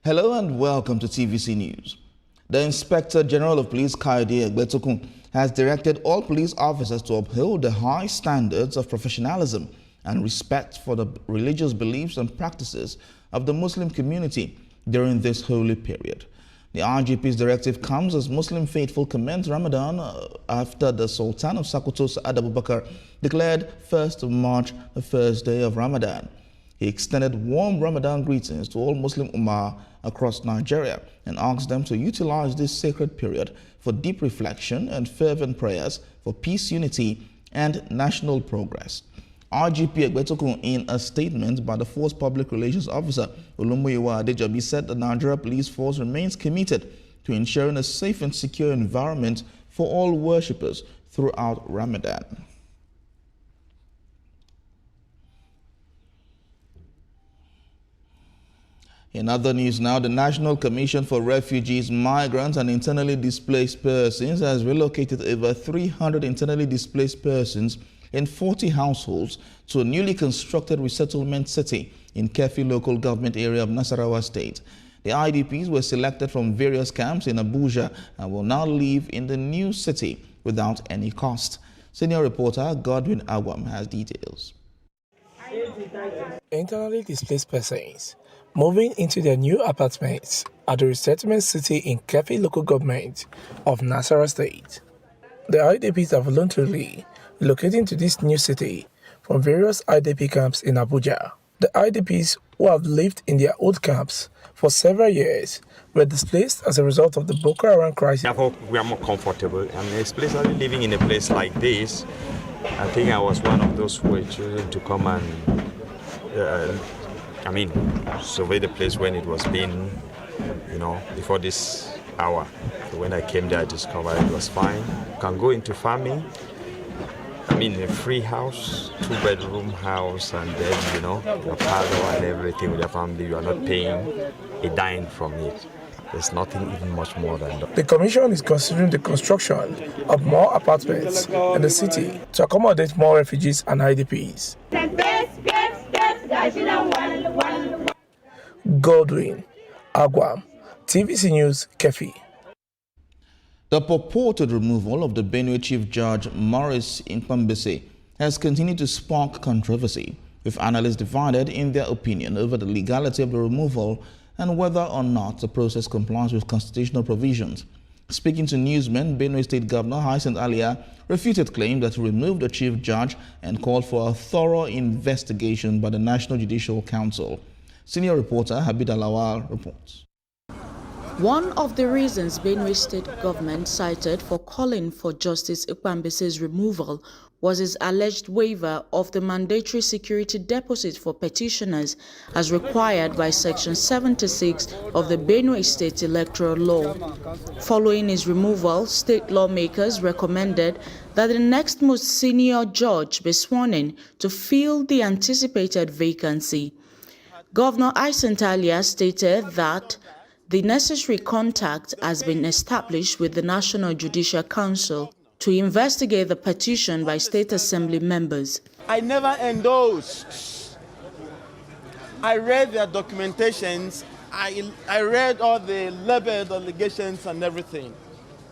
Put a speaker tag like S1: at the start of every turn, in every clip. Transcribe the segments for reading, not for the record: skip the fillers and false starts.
S1: Hello and welcome to TVC News. The Inspector General of Police, Kayode Egbetokun, has directed all police officers to uphold the high standards of professionalism and respect for the religious beliefs and practices of the Muslim community during this holy period. The IGP's directive comes as Muslim faithful commence Ramadan after the Sultan of Sokoto, Sa'ad Abubakar, declared 1st of March the first day of Ramadan. He extended warm Ramadan greetings to all Muslim Ummah across Nigeria and asked them to utilize this sacred period for deep reflection and fervent prayers for peace, unity, and national progress. IGP Egbetokun, in a statement by the Force Public Relations Officer Olumuyiwa Adejobi, said the Nigeria Police Force remains committed to ensuring a safe and secure environment for all worshippers throughout Ramadan. In other news now, the National Commission for Refugees, Migrants and Internally Displaced Persons has relocated over 300 internally displaced persons in 40 households to a newly constructed resettlement city in Kefi local government area of Nasarawa State. The IDPs were selected from various camps in Abuja and will now live in the new city without any cost. Senior reporter Godwin Agwam has details.
S2: Internally displaced persons moving into their new apartments at the resettlement city in Kefi local government of Nasarawa State. The IDPs are voluntarily relocating to this new city from various IDP camps in Abuja. The IDPs who have lived in their old camps for several years were displaced as a result of the Boko Haram crisis.
S3: Therefore, we are more comfortable, and especially living in a place like this. I think I was one of those who were chosen to come and survey the place when it was being, before this hour. So when I came there, I discovered it was fine. You can go into farming. A free house, 2-bedroom house, and then, your parlor and everything with your family. You are not paying a dime from it. There's nothing even much more than that.
S2: The Commission is considering the construction of more apartments in the city to accommodate more refugees and IDPs. Godwin Agwam, TVC News, Kefi.
S1: The purported removal of the Benue Chief Judge Maurice Ikpambese has continued to spark controversy, with analysts divided in their opinion over the legality of the removal and whether or not the process complies with constitutional provisions. Speaking to newsmen, Benue State Governor Hyacinth Alia refuted claims that he removed the Chief Judge and called for a thorough investigation by the National Judicial Council. Senior reporter Habib Alawal reports.
S4: One of the reasons Benue State government cited for calling for Justice Ikpambese's removal was his alleged waiver of the mandatory security deposit for petitioners as required by Section 76 of the Benue State Electoral Law. Following his removal, state lawmakers recommended that the next most senior judge be sworn in to fill the anticipated vacancy. Governor Hyacinth Alia stated that the necessary contact has been established with the National Judicial Council to investigate the petition by State Assembly members.
S5: I never endorsed. I read their documentations. I read all the labeled allegations and everything.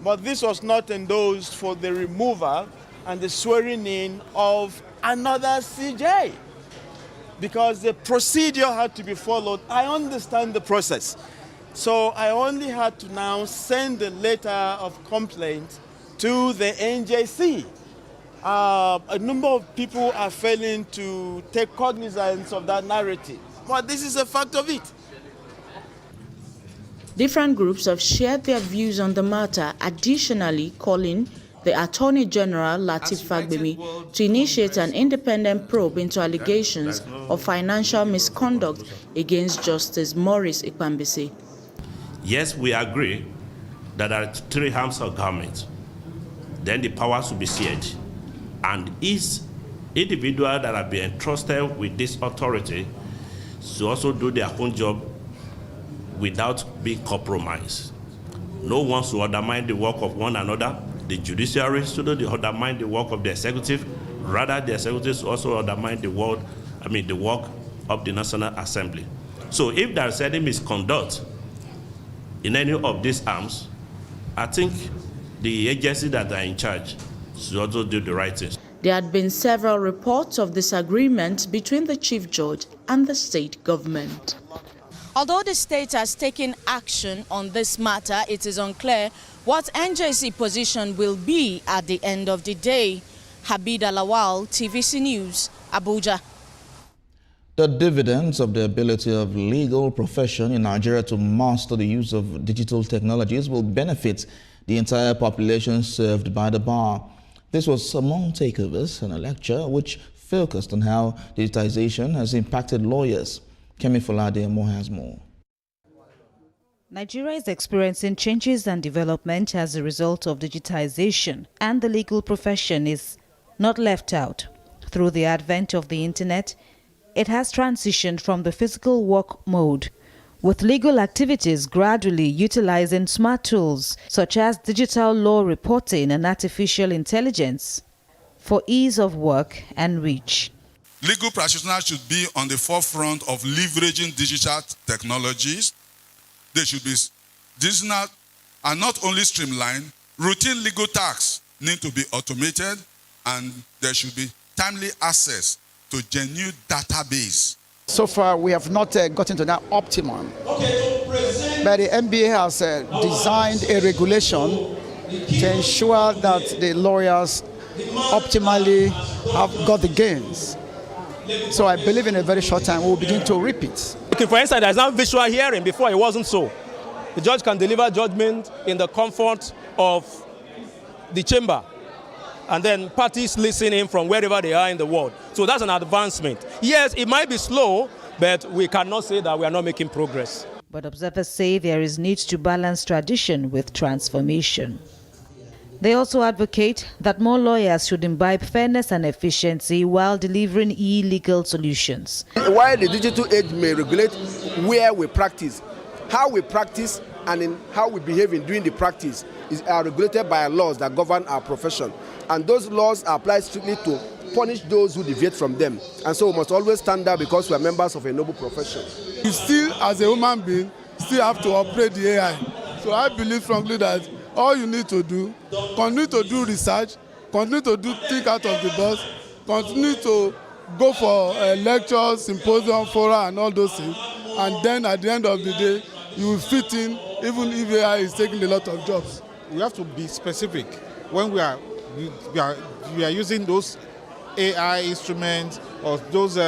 S5: But this was not endorsed for the removal and the swearing in of another CJ. Because the procedure had to be followed. I understand the process. So I only had to now send a letter of complaint to the NJC. A number of people are failing to take cognizance of that narrative. But this is a fact of it.
S4: Different groups have shared their views on the matter, additionally calling the Attorney General Lateef Fagbemi to initiate an independent probe into allegations of financial misconduct against Justice Maurice Ikpambese.
S6: Yes, we agree that there are 3 arms of government. Then the powers will be shared. And each individual that have been entrusted with this authority to also do their own job without being compromised. No one should undermine the work of one another. The judiciary should undermine the work of the executive. Rather, the executive should also undermine the work of the National Assembly. So if there is any misconduct, in any of these arms, I think the agencies that are in charge should also do the right things.
S4: There had been several reports of disagreement between the chief judge and the state government. Although the state has taken action on this matter, it is unclear what NJC position will be at the end of the day. Habida Lawal, TVC News, Abuja.
S1: The dividends of the ability of legal profession in Nigeria to master the use of digital technologies will benefit the entire population served by the bar. This was among takeovers in a lecture which focused on how digitization has impacted lawyers. Kemi Folade has more.
S7: Nigeria is experiencing changes and development as a result of digitization, and the legal profession is not left out. Through the advent of the internet, it has transitioned from the physical work mode, with legal activities gradually utilizing smart tools such as digital law reporting and artificial intelligence for ease of work and reach.
S8: Legal practitioners should be on the forefront of leveraging digital technologies. They should be digital and not only streamlined. Routine legal tasks need to be automated, and there should be timely access to genuine database.
S9: So far, we have not gotten to that optimum. But the NBA has designed a regulation to ensure that the lawyers optimally have got the gains. So I believe in a very short time we'll begin to repeat.
S10: Okay, for instance, there's now visual hearing. Before it wasn't so. The judge can deliver judgment in the comfort of the chamber, and then parties listening from wherever they are in the world. So that's an advancement. Yes, it might be slow, but we cannot say that we are not making progress.
S7: But observers say there is need to balance tradition with transformation. They also advocate that more lawyers should imbibe fairness and efficiency while delivering e-legal solutions.
S11: While the digital age may regulate where we practice, how we practice and in how we behave in doing the practice are regulated by laws that govern our profession. And those laws are applied strictly to punish those who deviate from them. And so we must always stand up because we are members of a noble profession.
S12: You still, as a human being, still have to operate the AI. So I believe strongly that all you need to do, continue to do research, continue to think out of the box, continue to go for lectures, symposium, fora, and all those things. And then at the end of the day, you will fit in, even if AI is taking a lot of jobs.
S13: We have to be specific when we are using those AI instruments or those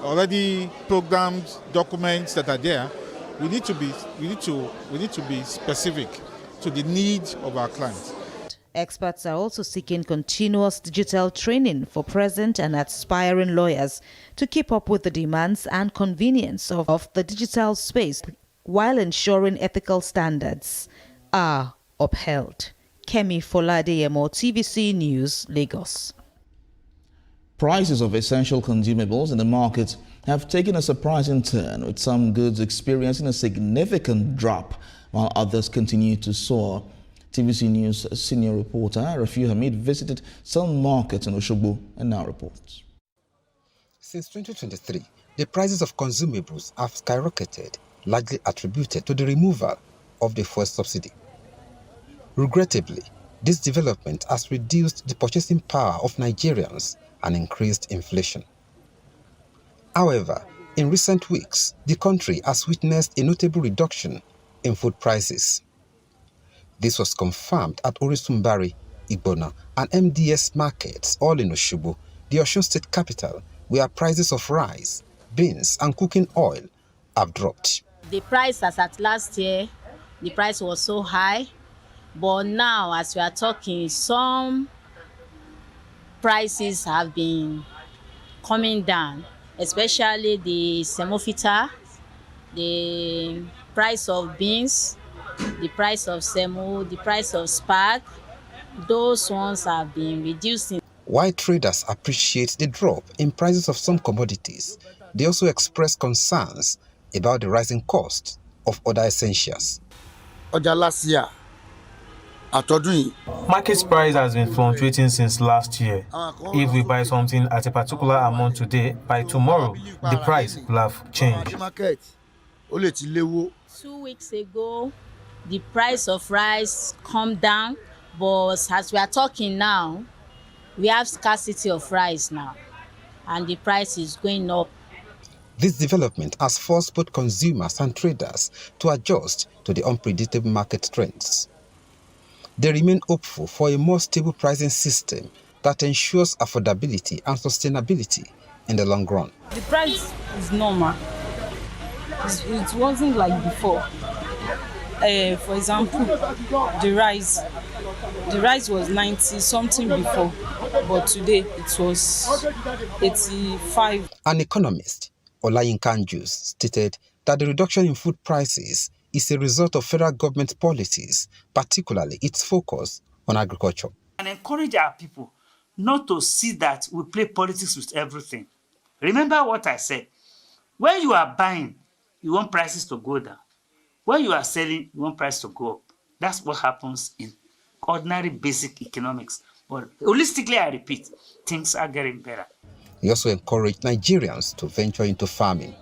S13: already programmed documents that are there. We need to be specific to the needs of our clients.
S7: Experts are also seeking continuous digital training for present and aspiring lawyers to keep up with the demands and convenience of the digital space while ensuring ethical standards are upheld. Kemi Folade, TVC News, Lagos.
S1: Prices of essential consumables in the market have taken a surprising turn, with some goods experiencing a significant drop while others continue to soar. TVC News senior reporter Rafiu Hamid visited some markets in Osogbo and now reports.
S14: Since 2023, the prices of consumables have skyrocketed, largely attributed to the removal of the fuel subsidy. Regrettably, this development has reduced the purchasing power of Nigerians and increased inflation. However, in recent weeks, the country has witnessed a notable reduction in food prices. This was confirmed at Orisumbari, Igbona, and MDS markets, all in Osogbo, the Osun State capital, where prices of rice, beans, and cooking oil have dropped.
S15: The price as at last year, the price was so high, but now, as we are talking, some prices have been coming down, especially the semofita, the price of beans, the price of semo, the price of spag. Those ones have been reducing.
S14: While traders appreciate the drop in prices of some commodities, they also express concerns about the rising cost of other essentials.
S16: Market price has been fluctuating since last year. If we buy something at a particular amount today, by tomorrow, the price will have changed.
S15: 2 weeks ago, the price of rice come down, but as we are talking now, we have scarcity of rice now, and the price is going up.
S14: This development has forced both consumers and traders to adjust to the unpredictable market trends. They remain hopeful for a more stable pricing system that ensures affordability and sustainability in the long run.
S17: The price is normal. It wasn't like before. For example, the rice was 90 something before, but today it was 85.
S14: An economist, Olayinka Njus, stated that the reduction in food prices is a result of federal government policies, particularly its focus on agriculture.
S18: And encourage our people not to see that we play politics with everything. Remember what I said. When you are buying, you want prices to go down. When you are selling, you want prices to go up. That's what happens in ordinary basic economics. But holistically, I repeat, things are getting better.
S14: He also encouraged Nigerians to venture into farming.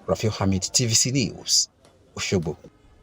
S14: Rafiu Hamid, TVC News, Osogbo.